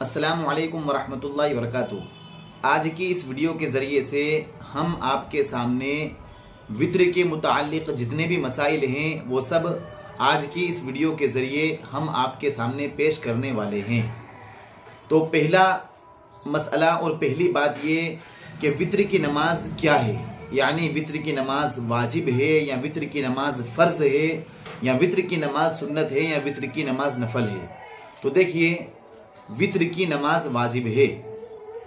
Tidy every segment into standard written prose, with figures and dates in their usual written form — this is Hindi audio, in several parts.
अस्सलामु अलैकुम वरहमतुल्लाहि वबरकातुहू। आज की इस वीडियो के ज़रिए से हम आपके सामने वित्र के मुताल्लिक़ जितने भी मसाइल हैं वो सब आज की इस वीडियो के ज़रिए हम आपके सामने पेश करने वाले हैं। तो पहला मसला और पहली बात ये कि वित्र की नमाज क्या है, यानी वित्र की नमाज वाजिब है या वित्र की नमाज फ़र्ज़ है या वित्र की नमाज सुन्नत है या वित्र की नमाज नफल है। तो देखिए, वित्र की नमाज वाजिब है।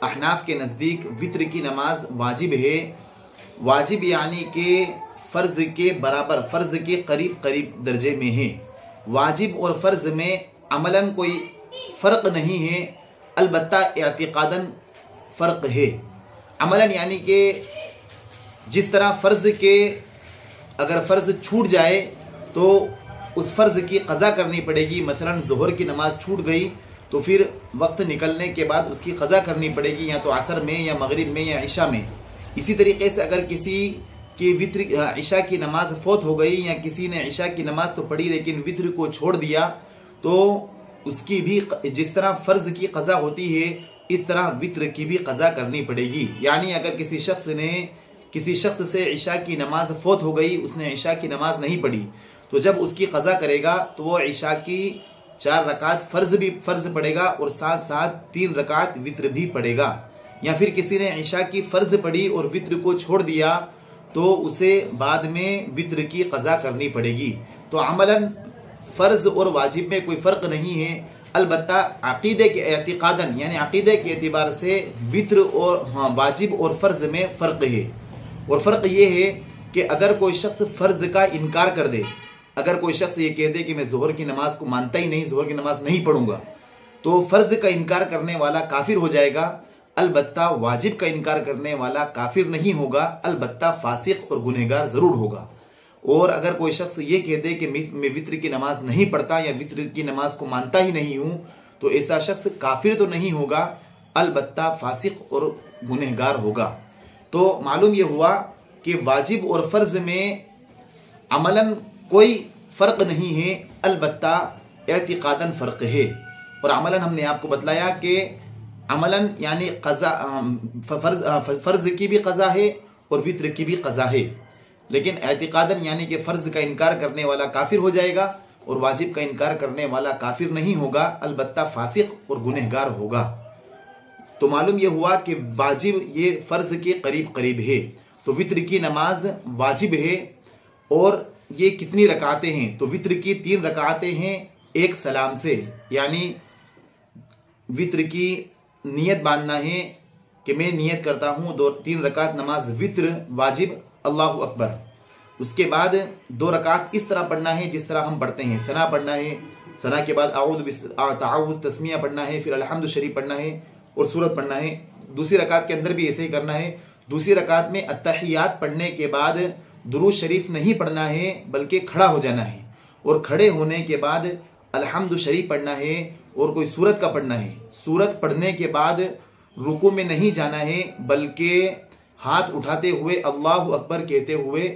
अहनाफ के नज़दीक वित्र की नमाज वाजिब है। वाजिब यानी कि फ़र्ज़ के बराबर, फ़र्ज़ के करीब करीब दर्जे में है। वाजिब और फ़र्ज़ में अमलन कोई फ़र्क नहीं है, अलबत्ता एतिक़ादन फ़र्क है। अमलन यानी कि जिस तरह फ़र्ज़ के अगर फ़र्ज़ छूट जाए तो उस फ़र्ज़ की क़ज़ा करनी पड़ेगी। मसलन ज़ोहर की नमाज छूट गई तो फिर वक्त निकलने के बाद उसकी क़ज़ा करनी पड़ेगी, या तो असर में या मगरिब में या इशा में। इसी तरीके से अगर किसी की वित्र इशा की नमाज फौत हो गई या किसी ने इशा की नमाज तो पढ़ी लेकिन वित्र को छोड़ दिया तो उसकी भी जिस तरह फ़र्ज़ की क़ज़ा होती है इस तरह वित्र की भी क़ज़ा करनी पड़ेगी। यानी अगर किसी शख्स से इशा की नमाज फौत हो गई, उसने इशा की नमाज नहीं पढ़ी, तो जब उसकी क़ज़ा करेगा तो वो इशा की 4 रकात फ़र्ज़ पढ़ेगा और साथ साथ 3 रकात वित्र भी पढ़ेगा। या फिर किसी ने इशा की फ़र्ज़ पढ़ी और वित्र को छोड़ दिया तो उसे बाद में वित्र की क़ज़ा करनी पड़ेगी। तो अमलन फ़र्ज़ और वाजिब में कोई फ़र्क नहीं है, अलबत्ता अक़ीदे के एतिक़ादन यानी अक़ीदे के एतबार से वित्र और वाजिब और फ़र्ज़ में फ़र्क है। और फ़र्क ये है कि अगर कोई शख्स फ़र्ज़ का इनकार कर दे, अगर कोई शख्स ये कह दे कि मैं ज़ोहर की नमाज को मानता ही नहीं, ज़ोहर की नमाज नहीं पढ़ूंगा, तो फ़र्ज़ का इनकार करने वाला काफिर हो जाएगा। अलबत्ता वाजिब का इनकार करने वाला काफिर नहीं होगा, अलबत्ता फासिक और गुनहगार ज़रूर होगा। और अगर कोई शख्स ये कह दे कि मैं वित्र की नमाज नहीं पढ़ता या वित्र की नमाज को मानता ही नहीं हूँ, तो ऐसा शख्स काफिर तो नहीं होगा, अलबत्ता फासिक और गुनहगार होगा। तो मालूम यह हुआ कि वाजिब और फ़र्ज़ में अमलन कोई फ़र्क नहीं है, अलबत्ता एतिक़ादन फ़र्क है। और अमलन हमने आपको बतलाया कि अमलन यानी फ़र्ज़ की भी क़ज़ा है और वित्र की भी क़ज़ा है, लेकिन एतिक़ादन यानी कि फ़र्ज़ का इनकार करने वाला काफिर हो जाएगा और वाजिब का इनकार करने वाला काफिर नहीं होगा, अलबत्ता फासिक और गुनहगार होगा। तो मालूम यह हुआ कि वाजिब ये फ़र्ज़ के करीब करीब है। तो वित्र की नमाज वाजिब है और ये कितनी रकातें हैं, तो वित्र की 3 रकातें हैं एक सलाम से। यानी वित्र की नियत बांधना है कि मैं नियत करता हूँ 3 रकात नमाज वित्र वाजिब, अल्लाहु अकबर। उसके बाद 2 रकात इस तरह पढ़ना है जिस तरह हम पढ़ते हैं, सना पढ़ना है, सना के बाद ताउज़ तस्मिया पढ़ना है, फिर अलहम्दु शरीफ पढ़ना है और सूरत पढ़ना है। दूसरी रकात के अंदर भी ऐसे ही करना है। दूसरी रकात में अत्तहियात पढ़ने के बाद दुरूद शरीफ नहीं पढ़ना है बल्कि खड़ा हो जाना है, और खड़े होने के बाद अलहम्दु शरीफ पढ़ना है और कोई सूरत का पढ़ना है। सूरत पढ़ने के बाद रुकू में नहीं जाना है बल्कि हाथ उठाते हुए अल्लाहु अकबर कहते हुए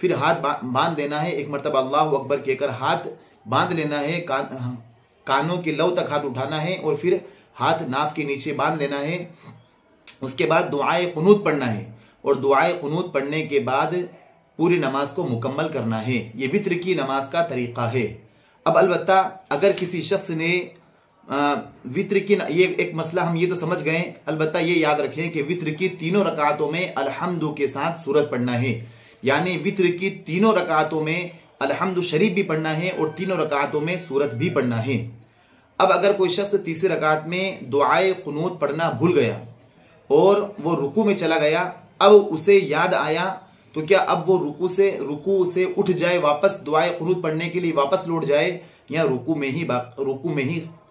फिर हाथ बांध लेना है। एक मरतबा अल्लाहु अकबर कहकर हाथ बांध लेना है, कानों के लौ तक हाथ उठाना है और फिर हाथ नाफ के नीचे बांध लेना है। उसके बाद दुआए कुनूत पढ़ना है और दुआए कुनूत पढ़ने के बाद पूरी नमाज को मुकम्मल करना है। ये वित्र की नमाज का तरीका है। अब अलबत्ता अगर किसी शख्स ने वित्र की, ये एक मसला हम ये तो समझ गए, अलबत्ता ये याद रखें कि वित्र की 3 रकातों में अलहम्दु के साथ सूरत पढ़ना है। यानी वित्र की 3 रकातों में अलहम्दु शरीफ भी पढ़ना है और 3 रकातों में सूरत भी पढ़ना है। अब अगर कोई शख्स तीसरी रकात में दुआए कुनूत पढ़ना भूल गया और वो रुकू में चला गया, अब उसे याद आया, तो क्या अब वो रुकू से उठ जाए, वापस दुआए कुनूत पढ़ने के लिए वापस लौट जाए, या रुकू में ही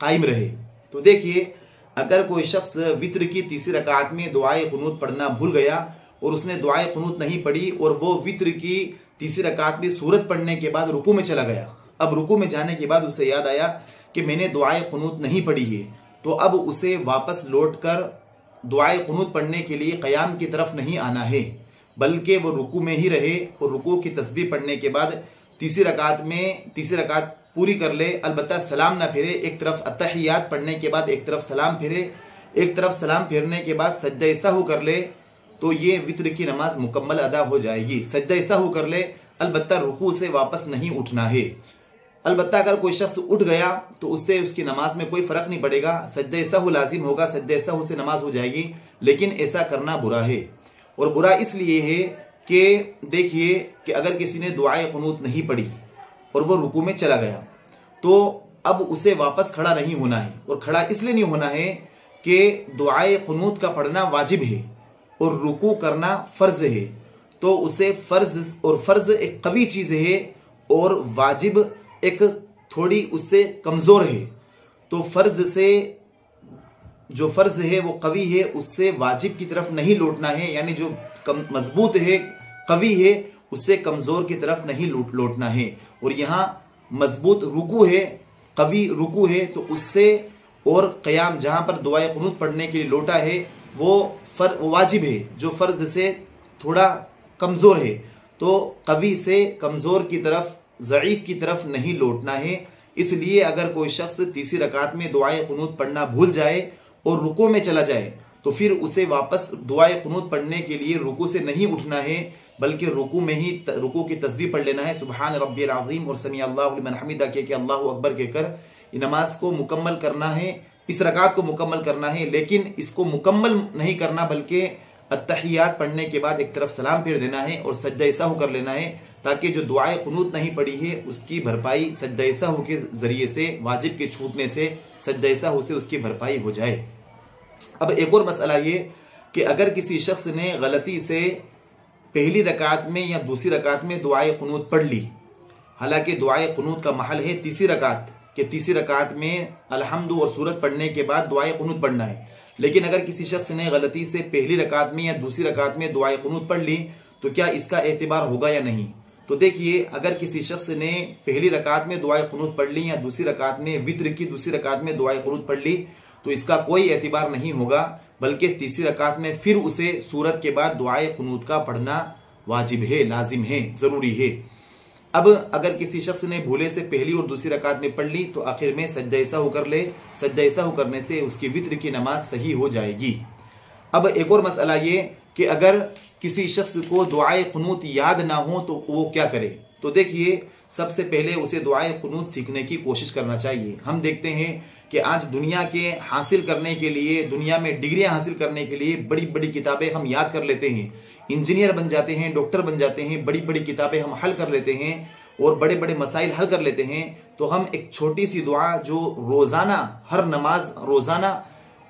कायम रहे? तो देखिए, अगर कोई शख्स वित्र की तीसरी रकात में दुआए कुनूत पढ़ना भूल गया और उसने दुआए कुनूत नहीं पढ़ी और वो वित्र की तीसरी रकात में सूरत पढ़ने के बाद रुकू में चला गया, अब रुकू में जाने के बाद उसे याद आया कि मैंने दुआए कुनूत नहीं पढ़ी है, तो अब उसे वापस लौट कर दुआए कुनूत पढ़ने के लिए क़याम की तरफ नहीं आना है, बल्कि वो रुकू में ही रहे और रुकू की तस्बीह पढ़ने के बाद तीसरी रकात पूरी कर ले, अलबत्ता सलाम ना फेरे। एक तरफ अत्तहियात पढ़ने के बाद एक तरफ सलाम फेरे, एक तरफ सलाम फेरने के बाद सज्दा सहू कर ले, तो ये वित्र की नमाज मुकम्मल अदा हो जाएगी। सज्दा सहू कर ले, अलबत्ता रुकू से वापस नहीं उठना है। अलबत्ता अगर कोई शख्स उठ गया तो उससे उसकी नमाज में कोई फर्क नहीं पड़ेगा, सज्दा सहू लाजिम होगा, सज्दा सहू से नमाज हो जाएगी। लेकिन ऐसा करना बुरा है, और बुरा इसलिए है कि देखिए कि अगर किसी ने दुआए कुनूत नहीं पढ़ी और वो रुकू में चला गया, तो अब उसे वापस खड़ा नहीं होना है। और खड़ा इसलिए नहीं होना है कि दुआए कुनूत का पढ़ना वाजिब है और रुकू करना फर्ज है, तो उसे फर्ज एक कवी चीज है और वाजिब एक थोड़ी उससे कमजोर है। तो फर्ज से जो फर्ज है वो कवी है, उससे वाजिब की तरफ नहीं लौटना है, यानी जो मजबूत है कवी है उससे कमजोर की तरफ नहीं लौटना है। और यहाँ मजबूत रुकू है, कवी रुकू है, तो उससे और क़याम जहां पर दुआए कुनूत पढ़ने के लिए लौटा है वो वाजिब है, जो फर्ज से थोड़ा कमजोर है। तो कवी से कमजोर की तरफ, ज़ईफ की तरफ नहीं लौटना है। इसलिए अगर कोई शख्स तीसरी रकात में दुआए कुनूत पढ़ना भूल जाए और रुकू में चला जाए, तो फिर उसे वापस दुआए कुनूत पढ़ने के लिए रुकू से नहीं उठना है, बल्कि रुकू में ही रुकू की तस्बीह पढ़ लेना है, सुबहान रब्बियल अज़ीम और समी अल्लाहु लिमन हमीदा के अल्लाहु अकबर कहकर नमाज को मुकम्मल करना है, इस रकात को मुकम्मल करना है। लेकिन इसको मुकम्मल नहीं करना, बल्कि अत्तहियात पढ़ने के बाद एक तरफ सलाम फेर देना है और सज्दा सहू कर लेना है, ताकि जो दुआए कुनूत नहीं पड़ी है उसकी भरपाई सज्दा सहू के जरिए से, वाजिब के छूटने से, सज्दा सहू से उसकी भरपाई हो जाए। अब एक और मसला ये कि अगर किसी शख्स ने गलती से पहली रकात में या दूसरी रकात में दुआए कुनूत पढ़ ली, हालांकि दुआए कुनूत का महल है तीसरी रकात, कि तीसरी रकात में अलहम्दु और सूरत पढ़ने के बाद दुआए कुनूत पढ़ना है, लेकिन अगर किसी शख्स ने गलती से पहली रकात में या दूसरी रकात में दुआए कुनूत पढ़ ली, तो क्या इसका एतबार होगा या नहीं? तो देखिए, अगर किसी शख्स ने पहली रकात में दुआए कुनूत पढ़ ली या दूसरी रकात में वित्र की दूसरी रकात में दुआए कुनूत पढ़ ली, तो इसका कोई एतबार नहीं होगा, बल्कि तीसरी रकात में फिर उसे सूरत के बाद दुआए कुनूत का पढ़ना वाजिब है, लाजिम है, जरूरी है। अब अगर किसी शख्स ने भूले से पहली और दूसरी रकात में पढ़ ली, तो आखिर में सज्दा सहू कर ले, सज्दा सहू करने से उसकी वित्र की नमाज सही हो जाएगी। अब एक और मसला ये कि अगर किसी शख्स को दुआए कुनूत याद ना हो तो वो क्या करे? तो देखिए, सबसे पहले उसे दुआए कुनूत सीखने की कोशिश करना चाहिए। हम देखते हैं कि आज दुनिया के हासिल करने के लिए, दुनिया में डिग्रियां हासिल करने के लिए बड़ी बड़ी किताबें हम याद कर लेते हैं, इंजीनियर बन जाते हैं, डॉक्टर बन जाते हैं, बड़ी बड़ी किताबें हम हल कर लेते हैं और बड़े बड़े मसाइल हल कर लेते हैं। तो हम एक छोटी सी दुआ जो रोजाना, हर नमाज रोजाना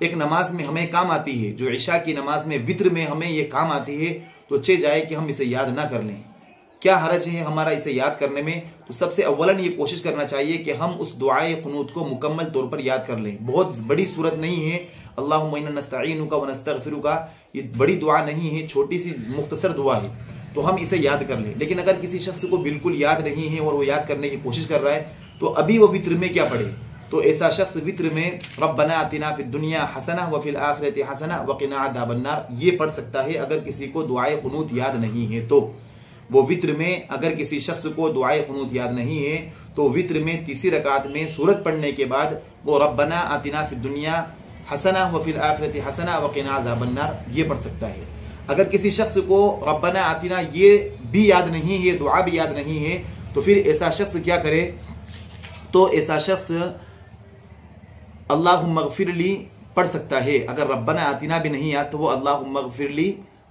एक नमाज में हमें काम आती है, जो इशा की नमाज में वित्र में हमें ये काम आती है, तो चे जाए कि हम इसे याद ना कर लें। क्या हरज है हमारा इसे याद करने में? तो सबसे अव्वलन ये कोशिश करना चाहिए कि हम उस दुआए कुनूत को मुकम्मल तौर पर याद कर लें। बहुत बड़ी सूरत नहीं है, अल्लाहुम्मा इन्ना नस्तईनुका व नस्तगफिरुका, ये बड़ी दुआ नहीं है, छोटी सी मुख्तसर दुआ है, तो हम इसे याद कर लें। लेकिन अगर किसी शख्स को बिल्कुल याद नहीं है और वो याद करने की कोशिश कर रहा है, तो अभी वो वित्र में क्या पढ़े? तो ऐसा शख्स वित्र में रब्बना आतिना फिद दुनिया हसना व फिल आखिरति हसना व क़िना अज़ाबन्नार ये पढ़ सकता है। अगर किसी को दुआए कुनूत याद नहीं है तो वो वित्र में, अगर किसी शख्स को दुआए कुनूत याद नहीं है तो वित्र में तीसरी रकात में सूरत पढ़ने के बाद वो रब्बना आतिना फिद दुनिया हसना व फिल आखिरति हसना व क़िना अज़ाबन्नार ये पढ़ सकता है। अगर किसी शख्स को रब्बना आतिना ये भी याद नहीं है, दुआ भी याद नहीं है, तो फिर ऐसा शख्स क्या करे? तो ऐसा शख्स अल्लाहुम्मा ग़फ़िरली पढ़ सकता है। अगर रब्बना आतिना भी नहीं याद तो वो अल्लाहुम्मा ग़फ़िरली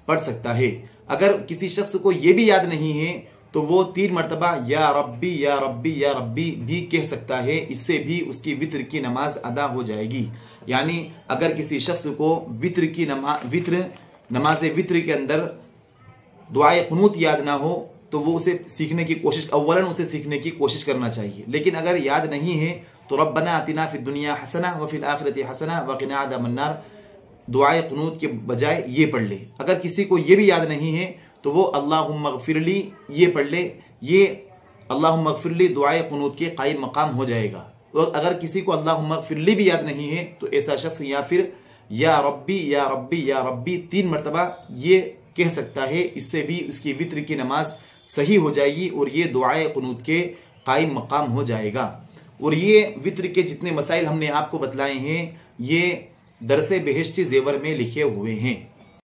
पढ़ सकता है। अगर किसी शख्स को ये भी याद नहीं है तो वो 3 मरतबा या रब्बी या रब्बी या रब्बी भी कह सकता है, इससे भी उसकी वित्र की नमाज अदा हो जाएगी। यानी अगर किसी शख्स को नमाज वित्र के अंदर दुआए कुनूत याद ना हो तो वो उसे सीखने की कोशिश, अव्वलन उसे सीखने की कोशिश करना चाहिए। लेकिन अगर याद नहीं है तो रब्बना आतिना फिद दुनिया हसना व फिल आखिरति हसना व क़िना अज़ाबन्नार दुआए कुनूत के बजाय ये पढ़ ले। अगर किसी को ये भी याद नहीं है तो वो अल्लाहुम्मा ग़फ़िरली ये पढ़ ले। ये अल्लाहुम्मा ग़फ़िरली दुआए कुनूत के कायम मकाम हो जाएगा। तो अगर किसी को अल्लाहुम्मा ग़फ़िरली भी याद नहीं है तो ऐसा शख्स या फिर या रब्बी या रब्बी या रब्बी 3 मरतबा ये कह सकता है, इससे भी इसकी वित्र की नमाज सही हो जाएगी और ये दुआए कुनूत के कायम मकाम हो जाएगा। और ये वित्र के जितने मसाइल हमने आपको बतलाए हैं ये दरसे बेहिश्ती जेवर में लिखे हुए हैं।